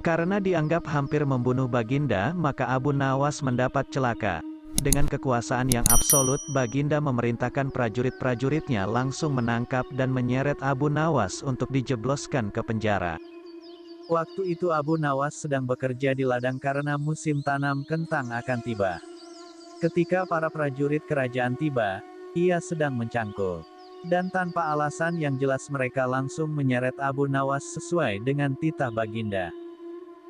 Karena dianggap hampir membunuh Baginda, maka Abu Nawas mendapat celaka. Dengan kekuasaan yang absolut, Baginda memerintahkan prajurit-prajuritnya langsung menangkap dan menyeret Abu Nawas untuk dijebloskan ke penjara. Waktu itu Abu Nawas sedang bekerja di ladang karena musim tanam kentang akan tiba. Ketika para prajurit kerajaan tiba, ia sedang mencangkul. Dan tanpa alasan yang jelas mereka langsung menyeret Abu Nawas sesuai dengan titah Baginda.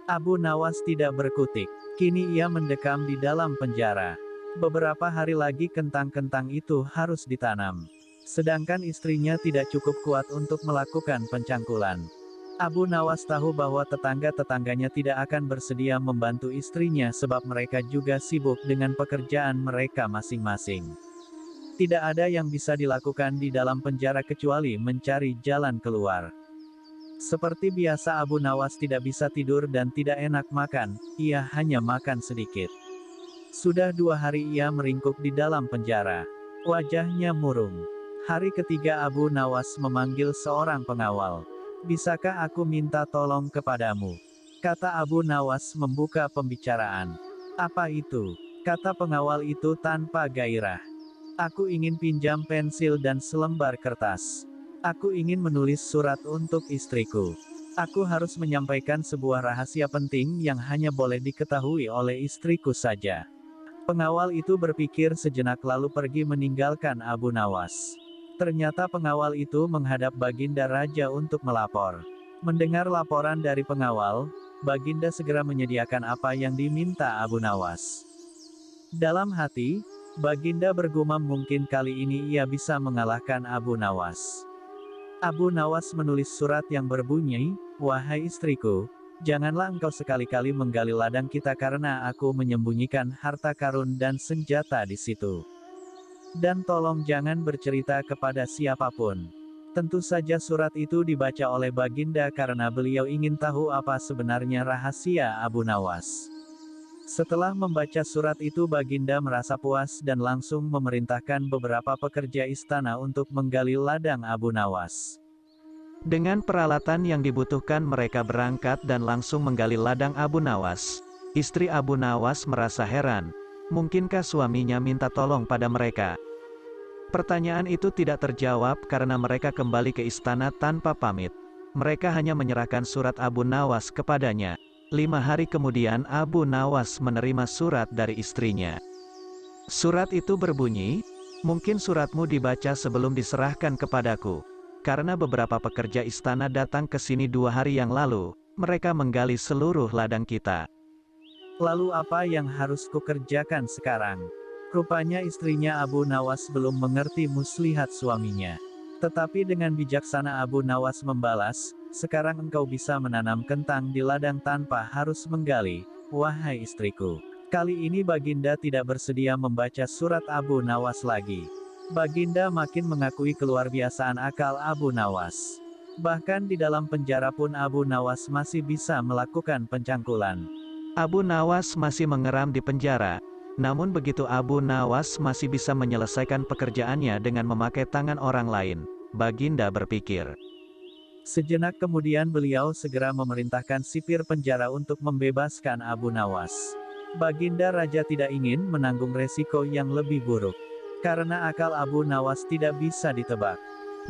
Abu Nawas tidak berkutik. Kini ia mendekam di dalam penjara. Beberapa hari lagi kentang-kentang itu harus ditanam. Sedangkan istrinya tidak cukup kuat untuk melakukan pencangkulan. Abu Nawas tahu bahwa tetangga-tetangganya tidak akan bersedia membantu istrinya sebab mereka juga sibuk dengan pekerjaan mereka masing-masing. Tidak ada yang bisa dilakukan di dalam penjara kecuali mencari jalan keluar. Seperti biasa Abu Nawas tidak bisa tidur dan tidak enak makan, ia hanya makan sedikit. Sudah 2 hari ia meringkuk di dalam penjara. Wajahnya murung. Hari ketiga Abu Nawas memanggil seorang pengawal. "Bisakah aku minta tolong kepadamu?" kata Abu Nawas membuka pembicaraan. "Apa itu?" kata pengawal itu tanpa gairah. "Aku ingin pinjam pensil dan selembar kertas. Aku ingin menulis surat untuk istriku. Aku harus menyampaikan sebuah rahasia penting yang hanya boleh diketahui oleh istriku saja." Pengawal itu berpikir sejenak lalu pergi meninggalkan Abu Nawas. Ternyata pengawal itu menghadap Baginda Raja untuk melapor. Mendengar laporan dari pengawal, Baginda segera menyediakan apa yang diminta Abu Nawas. Dalam hati, Baginda bergumam mungkin kali ini ia bisa mengalahkan Abu Nawas. Abu Nawas menulis surat yang berbunyi, "Wahai istriku, janganlah engkau sekali-kali menggali ladang kita karena aku menyembunyikan harta karun dan senjata di situ. Dan tolong jangan bercerita kepada siapapun." Tentu saja surat itu dibaca oleh Baginda karena beliau ingin tahu apa sebenarnya rahasia Abu Nawas. Setelah membaca surat itu Baginda merasa puas dan langsung memerintahkan beberapa pekerja istana untuk menggali ladang Abu Nawas. Dengan peralatan yang dibutuhkan mereka berangkat dan langsung menggali ladang Abu Nawas. Istri Abu Nawas merasa heran. Mungkinkah suaminya minta tolong pada mereka? Pertanyaan itu tidak terjawab karena mereka kembali ke istana tanpa pamit. Mereka hanya menyerahkan surat Abu Nawas kepadanya. 5 hari kemudian Abu Nawas menerima surat dari istrinya. Surat itu berbunyi, "Mungkin suratmu dibaca sebelum diserahkan kepadaku. Karena beberapa pekerja istana datang ke sini 2 hari yang lalu, mereka menggali seluruh ladang kita. Lalu apa yang harus kukerjakan sekarang?" Rupanya istrinya Abu Nawas belum mengerti muslihat suaminya. Tetapi dengan bijaksana Abu Nawas membalas, "Sekarang engkau bisa menanam kentang di ladang tanpa harus menggali, wahai istriku." Kali ini Baginda tidak bersedia membaca surat Abu Nawas lagi. Baginda makin mengakui keluarbiasaan akal Abu Nawas. Bahkan di dalam penjara pun Abu Nawas masih bisa melakukan pencangkulan. Abu Nawas masih mengeram di penjara. Namun begitu Abu Nawas masih bisa menyelesaikan pekerjaannya dengan memakai tangan orang lain, Baginda berpikir. Sejenak kemudian beliau segera memerintahkan sipir penjara untuk membebaskan Abu Nawas. Baginda Raja tidak ingin menanggung resiko yang lebih buruk. Karena akal Abu Nawas tidak bisa ditebak.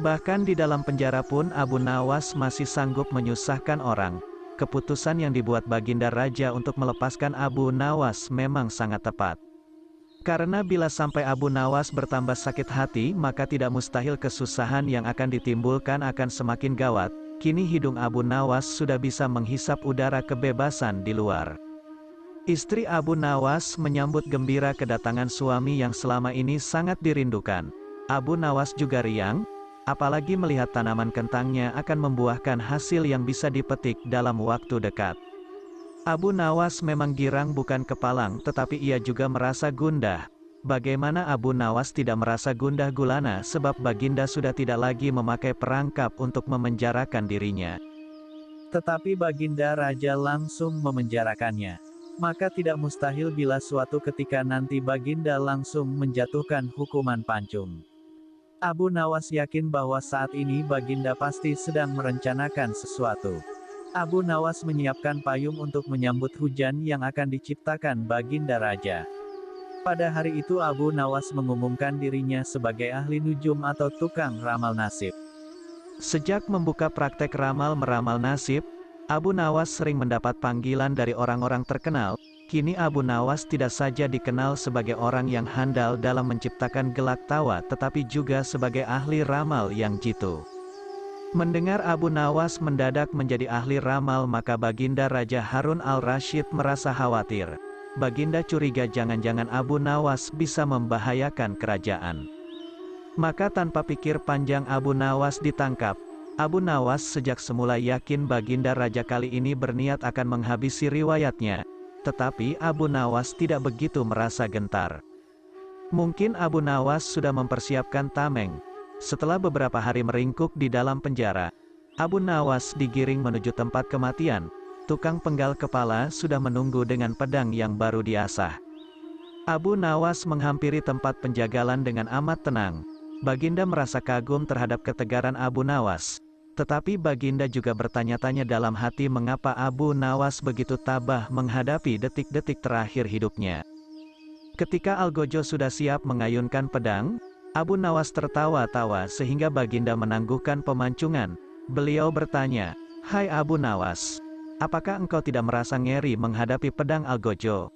Bahkan di dalam penjara pun Abu Nawas masih sanggup menyusahkan orang. Keputusan yang dibuat Baginda Raja untuk melepaskan Abu Nawas memang sangat tepat. Karena bila sampai Abu Nawas bertambah sakit hati maka tidak mustahil kesusahan yang akan ditimbulkan akan semakin gawat. Kini hidung Abu Nawas sudah bisa menghisap udara kebebasan di luar. Istri Abu Nawas menyambut gembira kedatangan suami yang selama ini sangat dirindukan. Abu Nawas juga riang, apalagi melihat tanaman kentangnya akan membuahkan hasil yang bisa dipetik dalam waktu dekat. Abu Nawas memang girang bukan kepalang tetapi ia juga merasa gundah. Bagaimana Abu Nawas tidak merasa gundah gulana sebab Baginda sudah tidak lagi memakai perangkap untuk memenjarakan dirinya. Tetapi Baginda Raja langsung memenjarakannya. Maka tidak mustahil bila suatu ketika nanti Baginda langsung menjatuhkan hukuman pancung. Abu Nawas yakin bahwa saat ini Baginda pasti sedang merencanakan sesuatu. Abu Nawas menyiapkan payung untuk menyambut hujan yang akan diciptakan Baginda Raja. Pada hari itu Abu Nawas mengumumkan dirinya sebagai ahli nujum atau tukang ramal nasib. Sejak membuka praktek ramal-meramal nasib, Abu Nawas sering mendapat panggilan dari orang-orang terkenal. Kini Abu Nawas tidak saja dikenal sebagai orang yang handal dalam menciptakan gelak tawa tetapi juga sebagai ahli ramal yang jitu. Mendengar Abu Nawas mendadak menjadi ahli ramal maka Baginda Raja Harun al-Rasyid merasa khawatir. Baginda curiga jangan-jangan Abu Nawas bisa membahayakan kerajaan. Maka tanpa pikir panjang Abu Nawas ditangkap. Abu Nawas sejak semula yakin Baginda Raja kali ini berniat akan menghabisi riwayatnya. Tetapi Abu Nawas tidak begitu merasa gentar. Mungkin Abu Nawas sudah mempersiapkan tameng. Setelah beberapa hari meringkuk di dalam penjara, Abu Nawas digiring menuju tempat kematian. Tukang penggal kepala sudah menunggu dengan pedang yang baru diasah. Abu Nawas menghampiri tempat penjagalan dengan amat tenang. Baginda merasa kagum terhadap ketegaran Abu Nawas. Tetapi Baginda juga bertanya-tanya dalam hati mengapa Abu Nawas begitu tabah menghadapi detik-detik terakhir hidupnya. Ketika Algojo sudah siap mengayunkan pedang, Abu Nawas tertawa-tawa sehingga Baginda menangguhkan pemancungan. Beliau bertanya, "Hai Abu Nawas, apakah engkau tidak merasa ngeri menghadapi pedang Algojo?"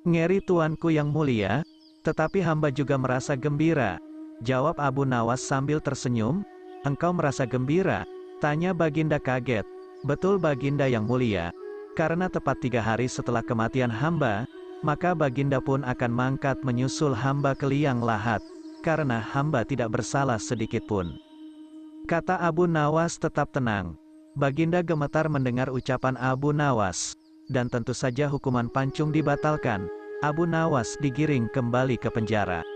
"Ngeri tuanku yang mulia, tetapi hamba juga merasa gembira," jawab Abu Nawas sambil tersenyum. "Engkau merasa gembira?" tanya Baginda kaget. "Betul Baginda yang mulia, karena tepat 3 hari setelah kematian hamba, maka Baginda pun akan mangkat menyusul hamba ke liang lahat. Karena hamba tidak bersalah sedikitpun." Kata Abu Nawas tetap tenang. Baginda gemetar mendengar ucapan Abu Nawas. Dan tentu saja hukuman pancung dibatalkan. Abu Nawas digiring kembali ke penjara.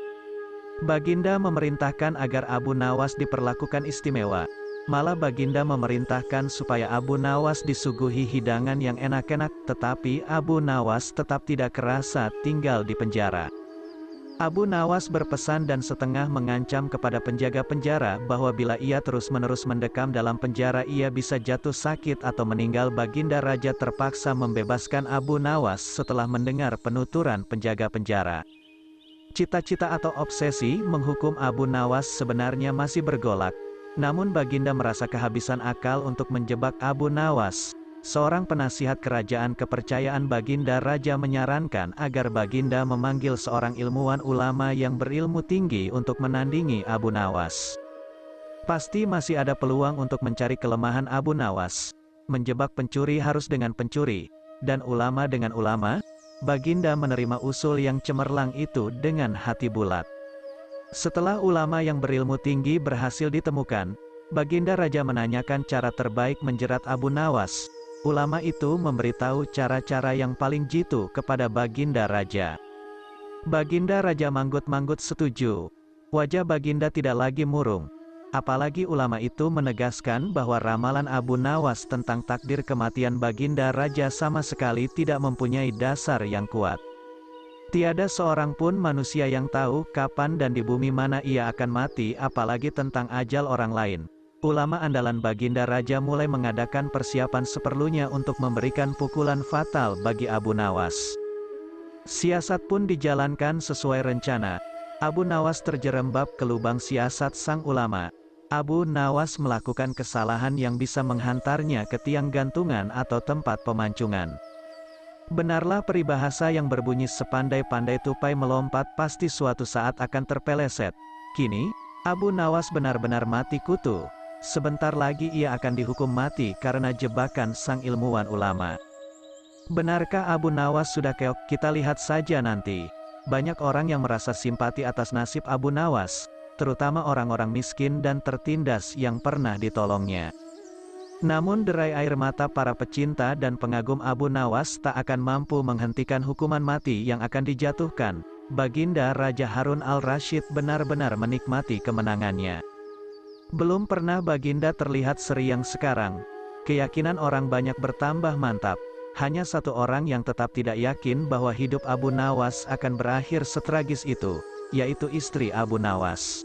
Baginda memerintahkan agar Abu Nawas diperlakukan istimewa. Malah Baginda memerintahkan supaya Abu Nawas disuguhi hidangan yang enak-enak, tetapi Abu Nawas tetap tidak kerasa tinggal di penjara. Abu Nawas berpesan dan setengah mengancam kepada penjaga penjara bahwa bila ia terus-menerus mendekam dalam penjara ia bisa jatuh sakit atau meninggal. Baginda Raja terpaksa membebaskan Abu Nawas setelah mendengar penuturan penjaga penjara. Cita-cita atau obsesi menghukum Abu Nawas sebenarnya masih bergolak. Namun Baginda merasa kehabisan akal untuk menjebak Abu Nawas. Seorang penasihat kerajaan kepercayaan Baginda Raja menyarankan agar Baginda memanggil seorang ilmuwan ulama yang berilmu tinggi untuk menandingi Abu Nawas. Pasti masih ada peluang untuk mencari kelemahan Abu Nawas. Menjebak pencuri harus dengan pencuri, dan ulama dengan ulama. Baginda menerima usul yang cemerlang itu dengan hati bulat. Setelah ulama yang berilmu tinggi berhasil ditemukan, Baginda Raja menanyakan cara terbaik menjerat Abu Nawas. Ulama itu memberitahu cara-cara yang paling jitu kepada Baginda Raja. Baginda Raja manggut-manggut setuju. Wajah Baginda tidak lagi murung. Apalagi ulama itu menegaskan bahwa ramalan Abu Nawas tentang takdir kematian Baginda Raja sama sekali tidak mempunyai dasar yang kuat. Tiada seorang pun manusia yang tahu kapan dan di bumi mana ia akan mati, apalagi tentang ajal orang lain. Ulama andalan Baginda Raja mulai mengadakan persiapan seperlunya untuk memberikan pukulan fatal bagi Abu Nawas. Siasat pun dijalankan sesuai rencana. Abu Nawas terjerembab ke lubang siasat sang ulama. Abu Nawas melakukan kesalahan yang bisa menghantarnya ke tiang gantungan atau tempat pemancungan. Benarlah peribahasa yang berbunyi sepandai-pandai tupai melompat pasti suatu saat akan terpeleset. Kini, Abu Nawas benar-benar mati kutu. Sebentar lagi ia akan dihukum mati karena jebakan sang ilmuwan ulama. Benarkah Abu Nawas sudah keok? Kita lihat saja nanti. Banyak orang yang merasa simpati atas nasib Abu Nawas, terutama orang-orang miskin dan tertindas yang pernah ditolongnya. Namun derai air mata para pecinta dan pengagum Abu Nawas tak akan mampu menghentikan hukuman mati yang akan dijatuhkan. Baginda Raja Harun al-Rasyid benar-benar menikmati kemenangannya. Belum pernah Baginda terlihat seriang sekarang. Keyakinan orang banyak bertambah mantap. Hanya satu orang yang tetap tidak yakin bahwa hidup Abu Nawas akan berakhir setragis itu, yaitu istri Abu Nawas.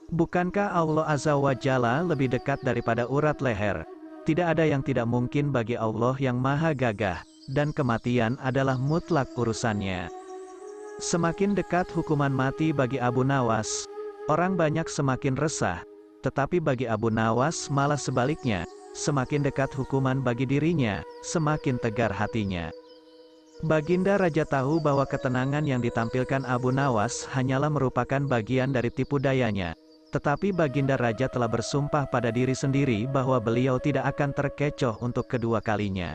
Bukankah Allah Azza wa Jalla lebih dekat daripada urat leher? Tidak ada yang tidak mungkin bagi Allah yang maha gagah, dan kematian adalah mutlak urusannya. Semakin dekat hukuman mati bagi Abu Nawas, orang banyak semakin resah, tetapi bagi Abu Nawas malah sebaliknya, semakin dekat hukuman bagi dirinya, semakin tegar hatinya. Baginda Raja tahu bahwa ketenangan yang ditampilkan Abu Nawas hanyalah merupakan bagian dari tipu dayanya. Tetapi Baginda Raja telah bersumpah pada diri sendiri bahwa beliau tidak akan terkecoh untuk kedua kalinya.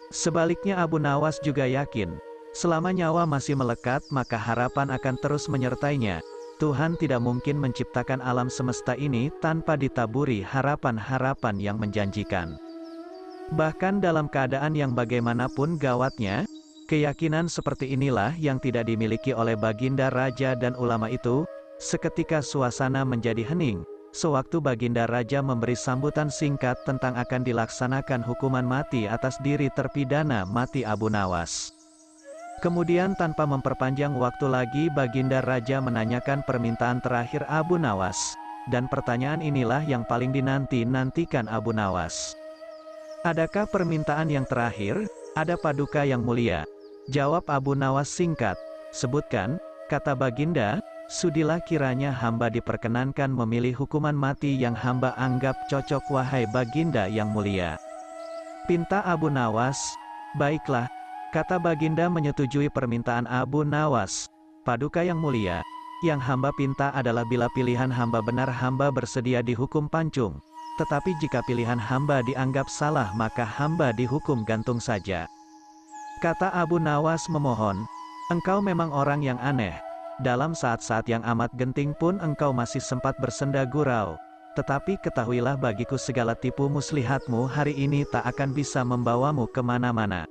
Sebaliknya Abu Nawas juga yakin, selama nyawa masih melekat maka harapan akan terus menyertainya. Tuhan tidak mungkin menciptakan alam semesta ini tanpa ditaburi harapan-harapan yang menjanjikan. Bahkan dalam keadaan yang bagaimanapun gawatnya, keyakinan seperti inilah yang tidak dimiliki oleh Baginda Raja dan ulama itu. Seketika suasana menjadi hening, sewaktu Baginda Raja memberi sambutan singkat tentang akan dilaksanakan hukuman mati atas diri terpidana mati Abu Nawas. Kemudian tanpa memperpanjang waktu lagi Baginda Raja menanyakan permintaan terakhir Abu Nawas, dan pertanyaan inilah yang paling dinanti-nantikan Abu Nawas. Adakah permintaan yang terakhir? Ada paduka yang mulia. Jawab Abu Nawas singkat. Sebutkan, kata Baginda. Sudilah kiranya hamba diperkenankan memilih hukuman mati yang hamba anggap cocok wahai Baginda yang mulia. Pinta Abu Nawas. Baiklah, kata Baginda menyetujui permintaan Abu Nawas. Paduka yang mulia, yang hamba pinta adalah bila pilihan hamba benar hamba bersedia dihukum pancung. Tetapi jika pilihan hamba dianggap salah maka hamba dihukum gantung saja. Kata Abu Nawas memohon, engkau memang orang yang aneh. Dalam saat-saat yang amat genting pun engkau masih sempat bersenda gurau. Tetapi ketahuilah bagiku segala tipu muslihatmu hari ini tak akan bisa membawamu kemana-mana.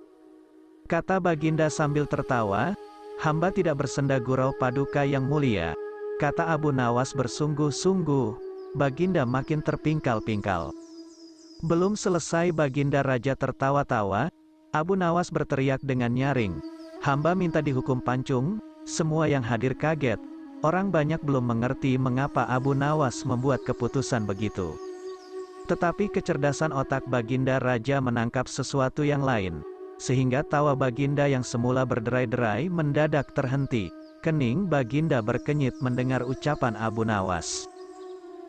Kata Baginda sambil tertawa, hamba tidak bersenda gurau paduka yang mulia. Kata Abu Nawas bersungguh-sungguh, Baginda makin terpingkal-pingkal. Belum selesai Baginda Raja tertawa-tawa, Abu Nawas berteriak dengan nyaring, hamba minta dihukum pancung. Semua yang hadir kaget, orang banyak belum mengerti mengapa Abu Nawas membuat keputusan begitu. Tetapi kecerdasan otak Baginda Raja menangkap sesuatu yang lain, sehingga tawa Baginda yang semula berderai-derai mendadak terhenti. Kening Baginda berkenyit mendengar ucapan Abu Nawas.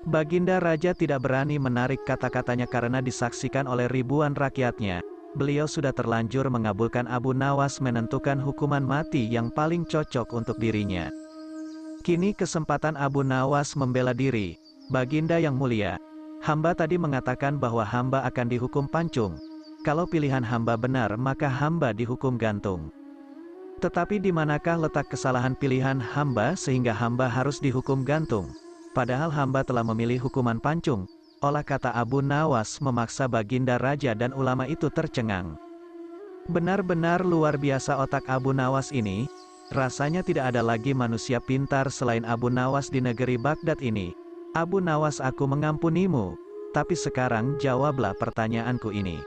Baginda Raja tidak berani menarik kata-katanya karena disaksikan oleh ribuan rakyatnya. Beliau sudah terlanjur mengabulkan Abu Nawas menentukan hukuman mati yang paling cocok untuk dirinya. Kini kesempatan Abu Nawas membela diri. Baginda yang mulia, hamba tadi mengatakan bahwa hamba akan dihukum pancung. Kalau pilihan hamba benar maka hamba dihukum gantung. Tetapi di manakah letak kesalahan pilihan hamba sehingga hamba harus dihukum gantung? Padahal hamba telah memilih hukuman pancung. Olah kata Abu Nawas memaksa Baginda Raja dan ulama itu tercengang. Benar-benar luar biasa otak Abu Nawas ini. Rasanya tidak ada lagi manusia pintar selain Abu Nawas di negeri Baghdad ini. Abu Nawas, aku mengampunimu. Tapi sekarang jawablah pertanyaanku ini.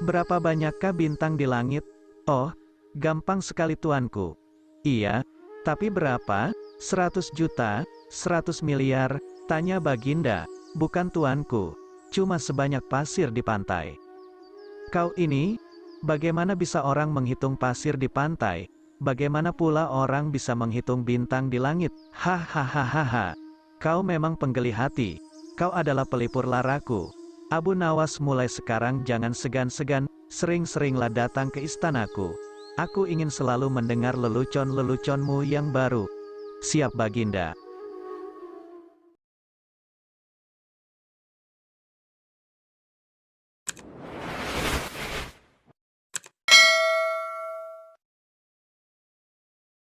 Berapa banyakkah bintang di langit? Oh, gampang sekali tuanku. Iya, tapi berapa? 100 juta, 100 miliar, tanya Baginda. Bukan tuanku, cuma sebanyak pasir di pantai. Kau ini, bagaimana bisa orang menghitung pasir di pantai? Bagaimana pula orang bisa menghitung bintang di langit? Hahaha. Kau memang penggeli hati. Kau adalah pelipur laraku. Abu Nawas, mulai sekarang jangan segan-segan, sering-seringlah datang ke istanaku. Aku ingin selalu mendengar lelucon-leluconmu yang baru. Siap Baginda.